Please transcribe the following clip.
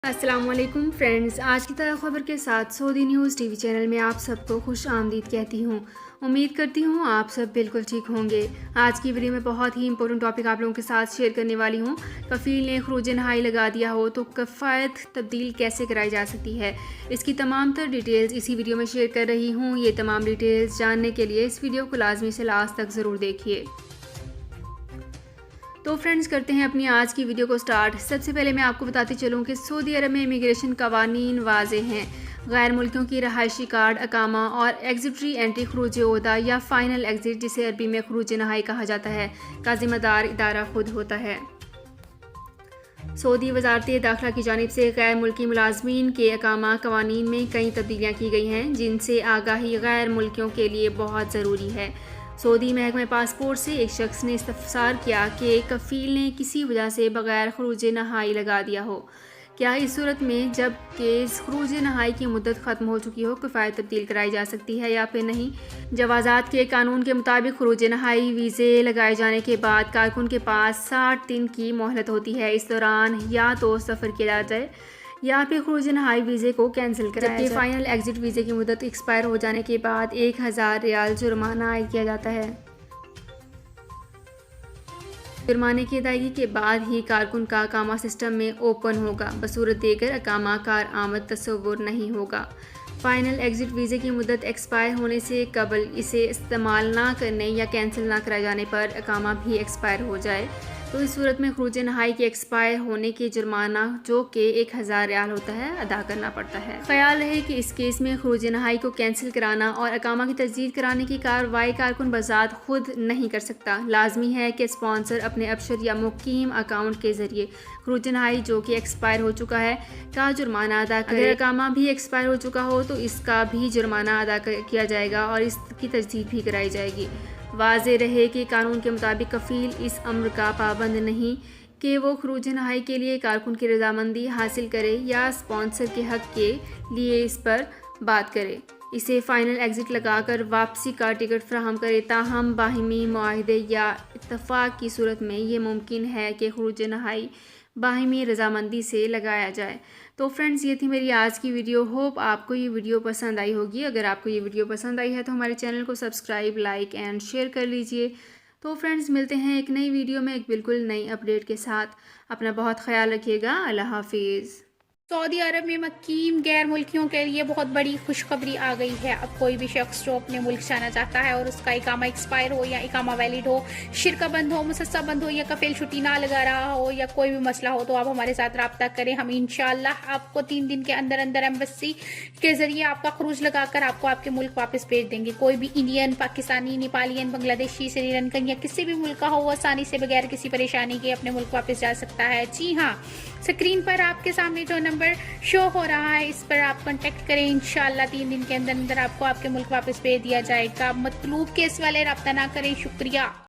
अस्सलामुअलैकुम फ्रेंड्स, आज की ताज़ा खबर के साथ सऊदी न्यूज़ टीवी चैनल में आप सबको खुश आमदीद कहती हूँ। उम्मीद करती हूँ आप सब बिल्कुल ठीक होंगे। आज की वीडियो में बहुत ही इंपॉर्टेंट टॉपिक आप लोगों के साथ शेयर करने वाली हूँ। कफ़ील ने खरूज नहाई लगा दिया हो तो कफ़ायत तब्दील कैसे कराई जा सकती है, इसकी तमाम तर डिटेल्स इसी वीडियो में शेयर कर रही हूँ। ये तमाम डिटेल्स जानने के लिए इस वीडियो को लाजमी से लास्ट तक ज़रूर देखिए। तो फ्रेंड्स, करते हैं अपनी आज की वीडियो को स्टार्ट। सबसे पहले मैं आपको बताती चलूँ कि सऊदी अरब में इमिग्रेशन कवानीन वाज़ेह हैं। गैर मुल्कियों की रहायशी कार्ड, अकामा और एग्जिटरी एंट्री खरूज ओहदा या फ़ाइनल एग्ज़िट, जिसे अरबी में खरूज नहाई कहा जाता है, का ज़िम्मेदार इदारा खुद होता है। सऊदी वज़ारत दाखिला की जानिब से गैर मुल्की मुलाजमीन के अकामा कवानीन में कई तब्दीलियाँ की गई हैं, जिनसे आगाही गैर मुल्कियों के लिए बहुत ज़रूरी है। सऊदी महकमे पासपोर्ट से एक शख्स ने इस्तफसार किया कि कफ़ील ने किसी वजह से बगैर खरूज नहाई लगा दिया हो। क्या इस सूरत में जब केस खरूज नहाई की मुद्दत ख़त्म हो चुकी हो कफ़ायत तब्दील कराई जा सकती है या फिर नहीं? जवाज़ात के कानून के मुताबिक खरूज नहाई वीज़े लगाए जाने के बाद कारकुन के पास 60 दिन की मोहलत होती है। इस दौरान या तो सफ़र किया जाए या फिर खरूज नहाई वीज़े को कैंसिल कराया जाए। जबकि फ़ाइनल एग्ज़िट वीज़े की मुद्दत एक्सपायर हो जाने के बाद 1000 रियाल जुर्माना आयद किया जाता है। जुर्माने की अदायगी के बाद ही कारकुन का अकामा सिस्टम में ओपन होगा, बसूरत देकर अकामा कार आमद तस्वुर नहीं होगा। फ़ाइनल एग्ज़िट वीज़े की मुद्दत एक्सपायर होने से कबल इसे इस्तेमाल ना करने या कैंसिल ना कराए जाने पर अकामा भी एक्सपायर हो जाए तो इस सूरत में खरूज नहाई के एक्सपायर होने के जुर्माना, जो कि 1000 रियाल होता है, अदा करना पड़ता है। ख्याल रहे कि इस केस में खरूज नहाई को कैंसिल कराना और अकामा की तजदीद कराने की कार्रवाई कारकुन बजात खुद नहीं कर सकता। लाजमी है कि स्पॉन्सर अपने अबशर या मुकीम अकाउंट के ज़रिए खरूज नहाई, जो कि एक्सपायर हो चुका है, का जुर्माना अदा करे। अगर अकामा भी एक्सपायर हो चुका हो तो इसका भी जुर्माना अदा किया जाएगा और इसकी तजदीद भी कराई जाएगी। वाज़े रहे कि कानून के मुताबिक कफ़ील इस अम्र का पाबंद नहीं कि वो खरूज नहाई के लिए कारकुन की रजामंदी हासिल करे या स्पॉन्सर के हक़ के लिए इस पर बात करे, इसे फ़ाइनल एग्ज़िट लगाकर वापसी का टिकट फ्राहम करे। ताहम बाहिमी मुआहदे या इत्तफ़ाक़ की सूरत में ये मुमकिन है कि खरूज नहाई बाहिमी रजामंदी से लगाया जाए। तो फ्रेंड्स, ये थी मेरी आज की वीडियो। होप आपको ये वीडियो पसंद आई होगी। अगर आपको ये वीडियो पसंद आई है तो हमारे चैनल को सब्सक्राइब, लाइक एंड शेयर कर लीजिए। तो फ्रेंड्स, मिलते हैं एक नई वीडियो में एक बिल्कुल नई अपडेट के साथ। अपना बहुत ख्याल रखिएगा। अल्लाह हाफिज़। सऊदी अरब में मकीम गैर मुल्कियों के लिए बहुत बड़ी खुशखबरी आ गई है। अब कोई भी शख्स जो अपने मुल्क जाना चाहता है और उसका इकामा एक्सपायर हो या इकामा वैलिड हो, शिरका बंद हो, मुसस्सा बंद हो या कफील छुट्टी ना लगा रहा हो या कोई भी मसला हो, तो आप हमारे साथ रब्ता करें। हम इंशाल्लाह आपको 3 दिन के अंदर अंदर एम्बेसी के जरिए आपका खरूज लगाकर आपको आपके मुल्क वापस भेज देंगे। कोई भी इंडियन, पाकिस्तानी, नेपालियन, बांग्लादेशी, श्रीलंकन या किसी भी मुल्क का हो, आसानी से बगैर किसी परेशानी के अपने मुल्क वापस जा सकता है। जी हाँ, स्क्रीन पर आपके सामने जो नंबर शो हो रहा है, इस पर आप कांटेक्ट करें। इंशाल्लाह 3 दिन के अंदर अंदर आपको आपके मुल्क वापस भेज दिया जाएगा। मतलूब केस वाले रब्ता ना करें। शुक्रिया।